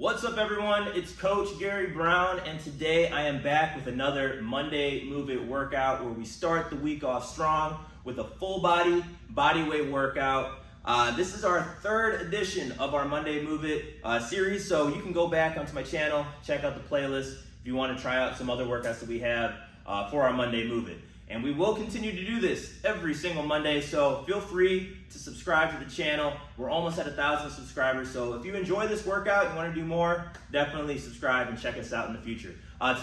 What's up, everyone? It's Coach Gary Brown, and today I am back with another Monday Move It workout where we start the week off strong with a full body bodyweight workout. This is our third edition of our Monday Move It series, so you can go back onto my channel, check out the playlist if you want to try out some other workouts that we have for our Monday Move It. And we will continue to do this every single Monday, so feel free to subscribe to the channel. We're almost at 1,000 subscribers, so if you enjoy this workout and want to do more, definitely subscribe and check us out in the future.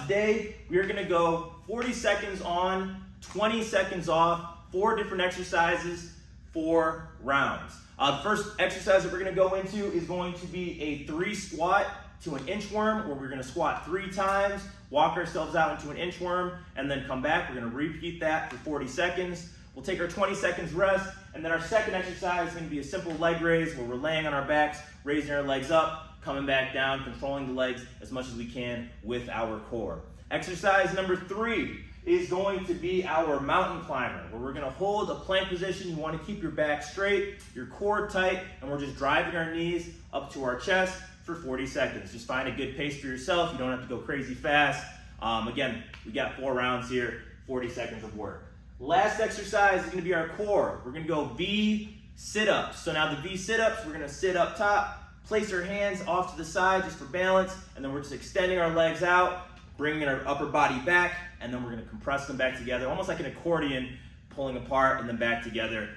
Today, we are going to go 40 seconds on, 20 seconds off, 4 different exercises, 4 rounds. The first exercise that we're going to go into is going to be a 3 squat to an inchworm, where we're going to squat 3 times, walk ourselves out into an inchworm, and then come back. We're going to repeat that for 40 seconds. We'll take our 20 seconds rest, and then our second exercise is going to be a simple leg raise where we're laying on our backs, raising our legs up, coming back down, controlling the legs as much as we can with our core. Exercise number 3 is going to be our mountain climber, where we're going to hold a plank position. You want to keep your back straight, your core tight, and we're just driving our knees up to our chest for 40 seconds. Just find a good pace for yourself. You don't have to go crazy fast. Again, we got 4 rounds here, 40 seconds of work. Last exercise is going to be our core. We're going to go V sit-ups. So now the V sit-ups, we're going to sit up top, place our hands off to the side just for balance, and then we're just extending our legs out, bringing our upper body back, and then we're going to compress them back together, almost like an accordion, pulling apart and then back together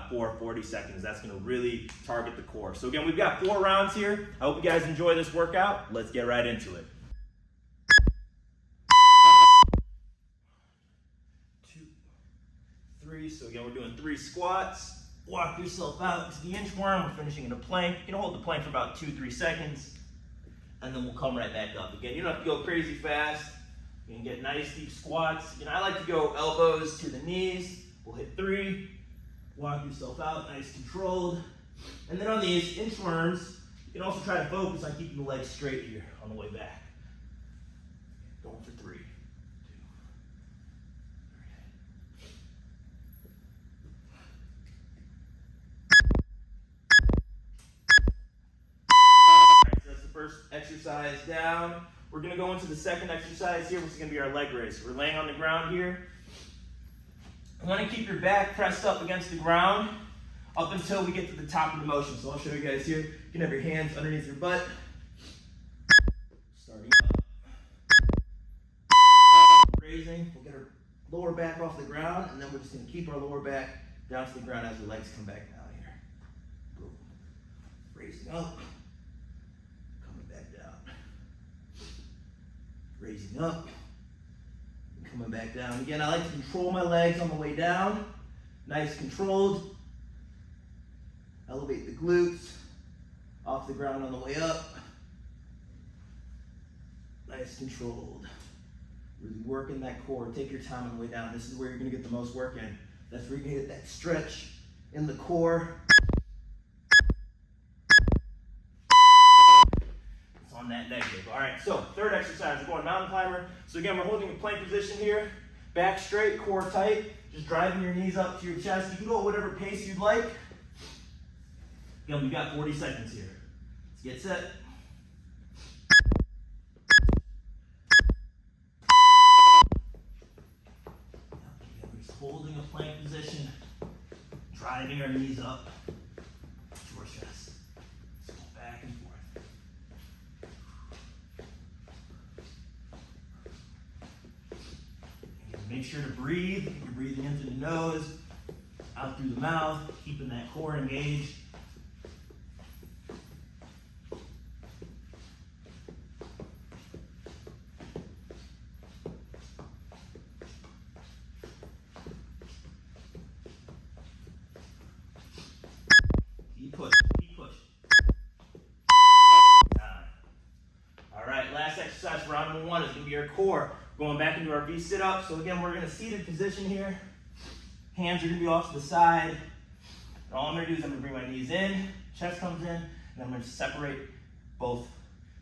for 40 seconds. That's going to really target the core. So again, we've got 4 rounds here. I hope you guys enjoy this workout. Let's get right into it. 2, 3. So again, we're doing 3 squats. Walk yourself out to the inchworm. We're finishing in a plank. You can hold the plank for about 2-3 seconds, and then we'll come right back up. Again, you don't have to go crazy fast. You can get nice deep squats. I like to go elbows to the knees. We'll hit 3. Walk yourself out, nice controlled. And then on these inchworms, you can also try to focus on keeping the legs straight here on the way back. Going for 3, 2, 3. Alright, so that's the first exercise down. We're going to go into the second exercise here, which is going to be our leg raise. We're laying on the ground here. You want to keep your back pressed up against the ground up until we get to the top of the motion. So I'll show you guys here. You can have your hands underneath your butt. Starting up. Raising. We'll get our lower back off the ground, and then we're just going to keep our lower back down to the ground as our legs come back down here. Boom. Raising up. Coming back down. Raising up. Coming back down. Again, I like to control my legs on the way down. Nice controlled. Elevate the glutes. Off the ground on the way up. Nice controlled. Really working that core. Take your time on the way down. This is where you're going to get the most work in. That's where you're going to get that stretch in the core. On that negative. All right, so third exercise, we're going mountain climber. So again, we're holding a plank position here, back straight, core tight, just driving your knees up to your chest. You can go at whatever pace you'd like. Again, we've got 40 seconds here. Let's get set. Again, we're just holding a plank position, driving our knees up to our chest. So back and forth. Make sure to breathe. You're breathing in through the nose, out through the mouth, keeping that core engaged. Keep pushing, keep pushing. All right, last exercise for round number 1 is going to be our core. Going back into our V sit-up. So again, we're in a seated position here. Hands are going to be off to the side. And all I'm going to do is I'm going to bring my knees in, chest comes in, and then I'm going to separate both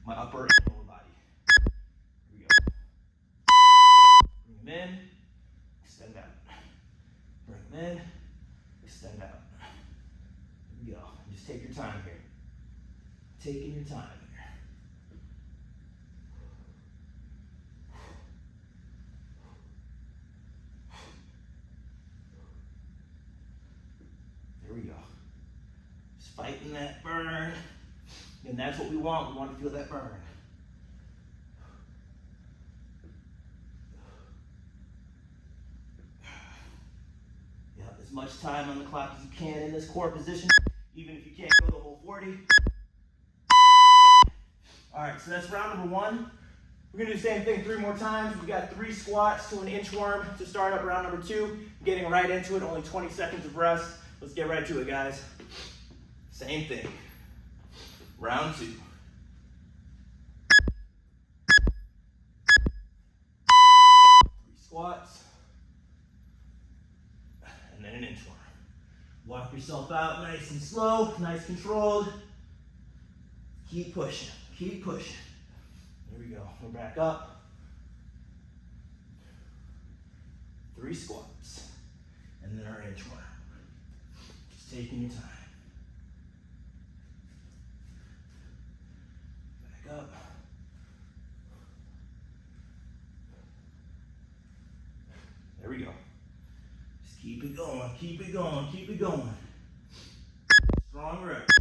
my upper and lower body. Here we go. Bring them in, extend out. Bring them in, extend out. Here we go. Just take your time here. Taking your time here. Fighting that burn. And that's what we want. We want to feel that burn. You have as much time on the clock as you can in this core position, even if you can't go the whole 40. All right, so that's round number 1. We're gonna do the same thing 3 more times. We got 3 squats to an inchworm to start up round number 2. Getting right into it, only 20 seconds of rest. Let's get right to it, guys. Same thing. Round 2. 3 squats. And then an inchworm. Walk yourself out nice and slow, nice controlled. Keep pushing, keep pushing. Here we go, we're back up. 3 squats, and then our inchworm. Just taking your time. Back up. There we go. Just keep it going, keep it going, keep it going. Strong reps.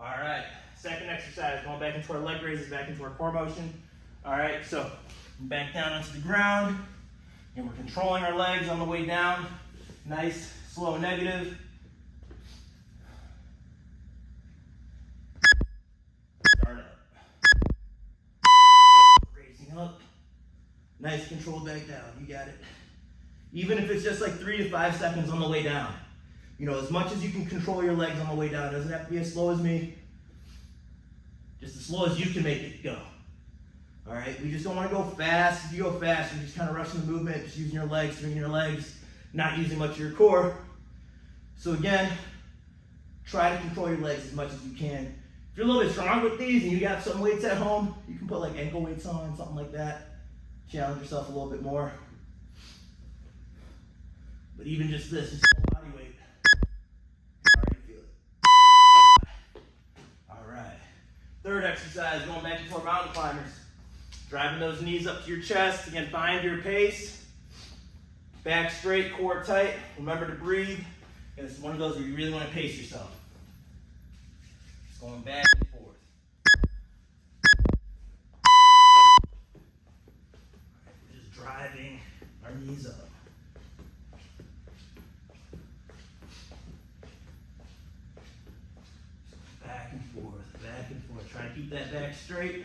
All right, second exercise, going back into our leg raises, back into our core motion. All right, so back down onto the ground, and we're controlling our legs on the way down. Nice, slow, negative. Start up. Raising up. Nice, controlled back down, you got it. Even if it's just like 3 to 5 seconds on the way down. You know, as much as you can control your legs on the way down. It doesn't have to be as slow as me. Just as slow as you can make it go. All right, we just don't want to go fast. If you go fast, you're just kind of rushing the movement, just using your legs, swinging your legs, not using much of your core. So again, try to control your legs as much as you can. If you're a little bit strong with these and you got some weights at home, you can put like ankle weights on, something like that. Challenge yourself a little bit more. But even just this, just full body weight. Already feel it. All right. Third exercise, going back into our mountain climbers. Driving those knees up to your chest. Again, find your pace. Back straight, core tight. Remember to breathe. And it's one of those where you really want to pace yourself. Just going back and forth. We're just driving our knees up. Back and forth, back and forth. Try to keep that back straight.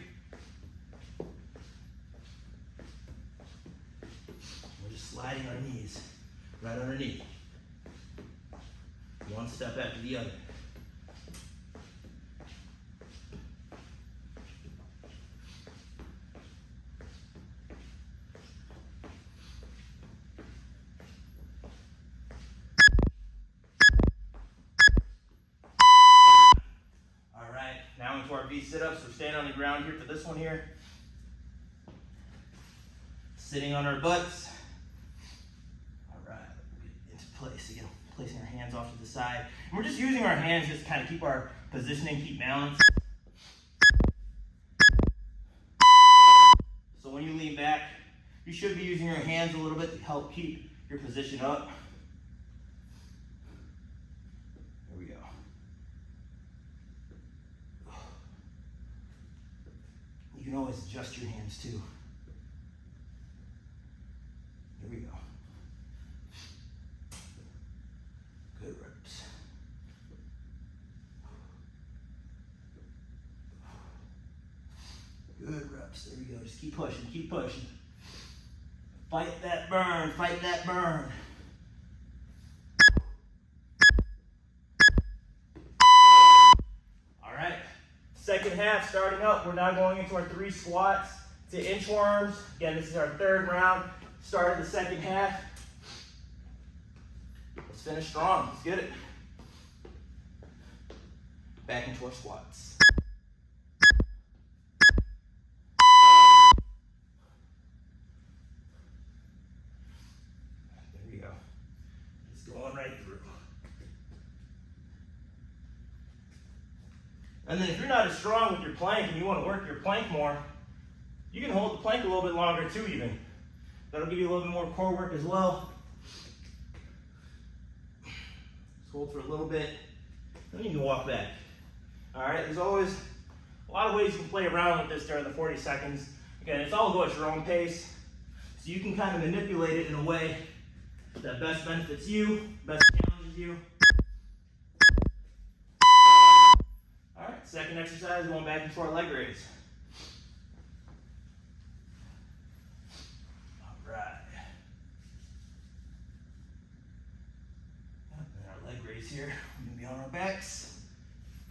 We're just sliding our knees right underneath. One step after the other. Now into our V sit-ups. We're staying on the ground here for this one here. Sitting on our butts. All right, get into place again. Placing our hands off to the side. And we're just using our hands just to kind of keep our positioning, keep balance. So when you lean back, you should be using your hands a little bit to help keep your position up. There we go. You can always adjust your hands too. Here we go. Good reps. Good reps. There we go. Just keep pushing, keep pushing. Fight that burn, fight that burn. All right. Second half starting up. We're now going into our 3 squats to inchworms. Again, this is our 3rd round. Start of the second half. Let's finish strong. Let's get it. Back into our squats. There we go. Just going right through. And then if you're not as strong with your plank and you want to work your plank more, you can hold the plank a little bit longer too even. That'll give you a little bit more core work as well. hold for a little bit, then you can walk back. All right, there's always a lot of ways you can play around with this during the 40 seconds. Again, it's all go at your own pace, so you can kind of manipulate it in a way that best benefits you, best challenges you. All right, second exercise, going back into our leg raise. All right. And our leg raise here, we're gonna be on our backs,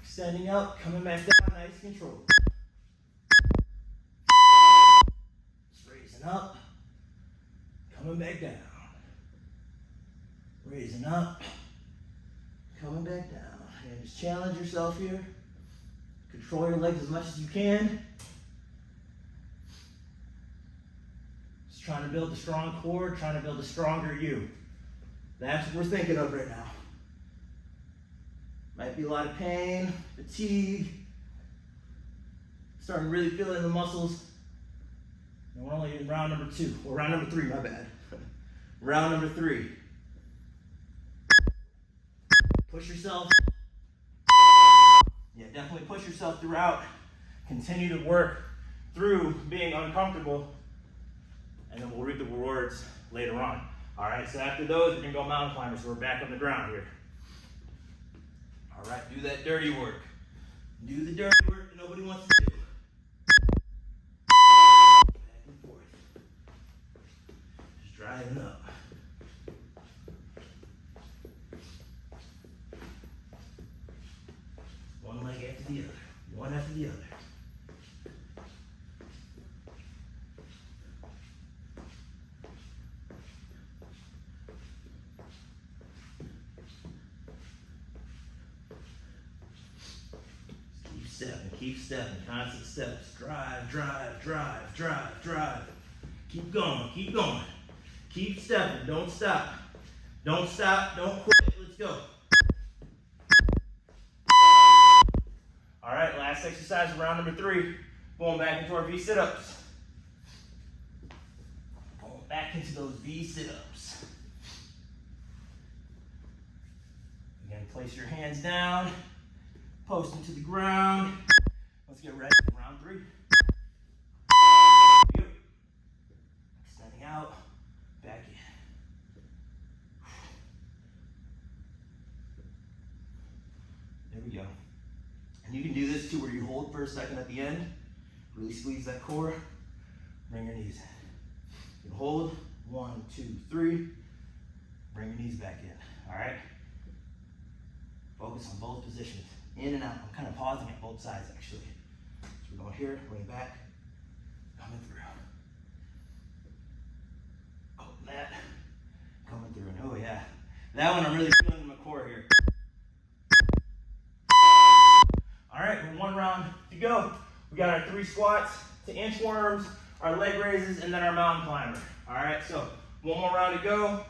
extending up, coming back down, nice control. Just raising up, coming back down. Raising up, coming back down. And just challenge yourself here. Control your legs as much as you can. Just trying to build a strong core, trying to build a stronger you. That's what we're thinking of right now. Might be a lot of pain, fatigue, starting to really feel it in the muscles. And we're only in round number 2, or round number 3, my bad. Round number 3. Push yourself. Yeah, definitely push yourself throughout. Continue to work through being uncomfortable, and then we'll reap the rewards later on. All right, so after those, we're gonna go mountain climbers, so we're back on the ground here. All right, do that dirty work. Do the dirty work that nobody wants to do. Back and forth. Just driving up. One leg after the other, one after the other. Keep stepping, constant steps. Drive, drive, drive, drive, drive. Keep going, keep going. Keep stepping, don't stop. Don't stop, don't quit, let's go. All right, last exercise, round number 3. Going back into our V sit-ups. Going back into those V sit-ups. Again, place your hands down, post them to the ground. Let's get ready for round 3. Extending out, back in. There we go. And you can do this too, where you hold for a second at the end, really squeeze that core, bring your knees in. You hold, 1, 2, 3, bring your knees back in, all right? Focus on both positions, in and out. I'm kind of pausing at both sides actually. So we're going here, way back, coming through. Oh, that, coming through, and oh yeah. That one I'm really feeling in my core here. All right, we're 1 round to go. We got our 3 squats to inchworms, our leg raises, and then our mountain climber. All right, so 1 more round to go.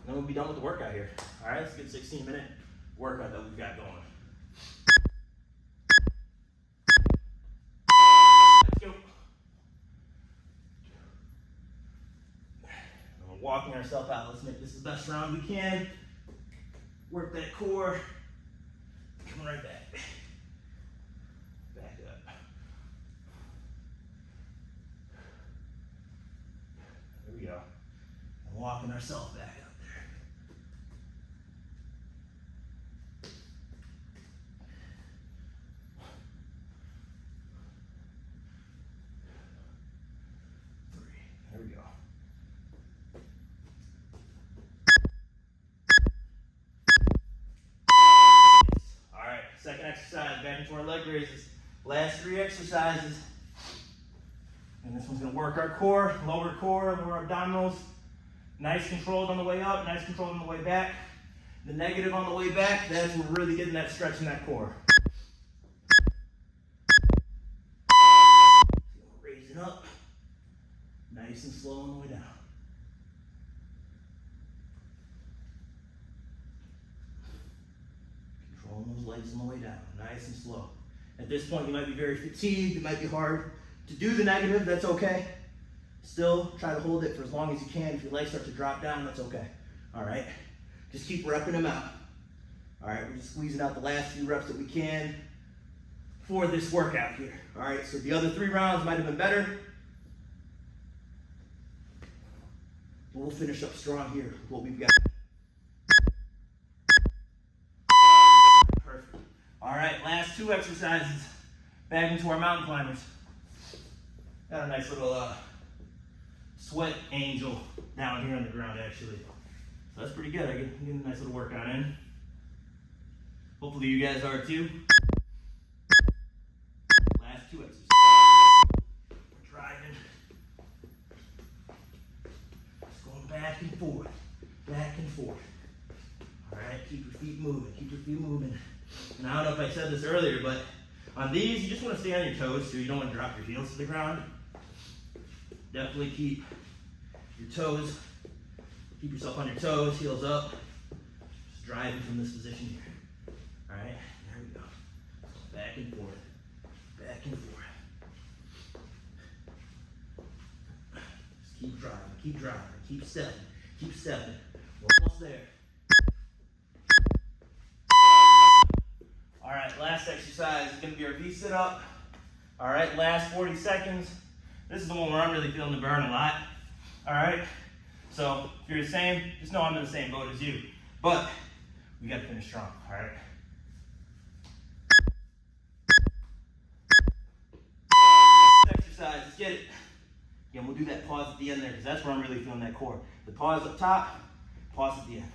Then we'll be done with the workout here. All right, let's get a 16-minute workout that we've got going. Let's go. And we're walking ourselves out. Let's make this the best round we can. Work that core. Coming right back. Back up. There we go. And walking ourselves back up there. There we go. All right, second exercise, back into our leg raises. Last 3 exercises. And this one's gonna work our core, lower abdominals. Nice controlled on the way up, nice controlled on the way back. The negative on the way back, that's when we're really getting that stretch in that core. Raising up, nice and slow on the way down. Controlling those legs on the way down, nice and slow. At this point, you might be very fatigued, it might be hard to do the negative, that's okay. Still, try to hold it for as long as you can. If your legs start to drop down, that's okay. All right, Just keep repping them out. All right, we're just squeezing out the last few reps that we can for this workout here. All right, so the other 3 rounds might have been better, but we'll finish up strong here with what we've got. Perfect. All right, last 2 exercises. Back into our mountain climbers. Got a nice little sweat angel down here on the ground, actually. So that's pretty good. I get a nice little workout in. Hopefully you guys are too. Last 2 exercises. We're driving. Just going back and forth. Back and forth. All right, keep your feet moving. Keep your feet moving. And I don't know if I said this earlier, but on these, you just want to stay on your toes, too. You don't want to drop your heels to the ground. Definitely keep your toes. Keep yourself on your toes, heels up. Just driving from this position here. All right, there we go. Back and forth. Back and forth. Just keep driving, keep stepping, keep stepping. We're almost there. All right, last exercise is going to be our V sit-up. All right, last 40 seconds. This is the one where I'm really feeling the burn a lot. All right, so if you're the same, just know I'm in the same boat as you. But we got to finish strong, all right? Exercise, let's get it. Again, we'll do that pause at the end there because that's where I'm really feeling that core. The pause up top, pause at the end.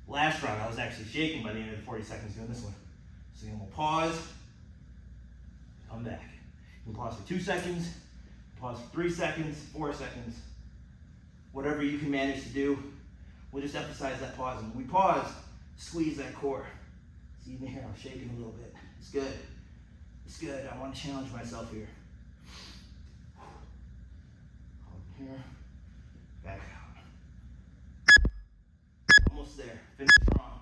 Last round, I was actually shaking by the end of the 40 seconds doing this one. So again, we'll pause, come back. You can pause for 2 seconds, pause for 3 seconds, 4 seconds, whatever you can manage to do. We'll just emphasize that pause. And when we pause, squeeze that core. See, even here, I'm shaking a little bit. It's good. It's good. I want to challenge myself here. Hold here, back out. Almost there. Finish strong.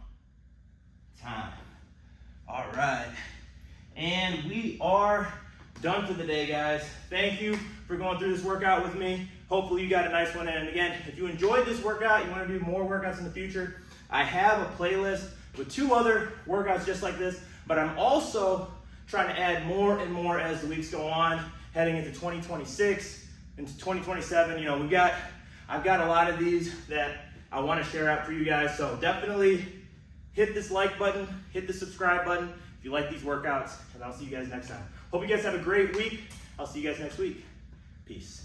Time. All right. And we are done for the day, guys. Thank you for going through this workout with me. Hopefully you got a nice one in. And again, if you enjoyed this workout, you want to do more workouts in the future, I have a playlist with 2 other workouts just like this, but I'm also trying to add more and more as the weeks go on, heading into 2026, into 2027. You know, I've got a lot of these that I want to share out for you guys. So definitely hit this like button, hit the subscribe button if you like these workouts, and I'll see you guys next time. Hope you guys have a great week. I'll see you guys next week. Peace.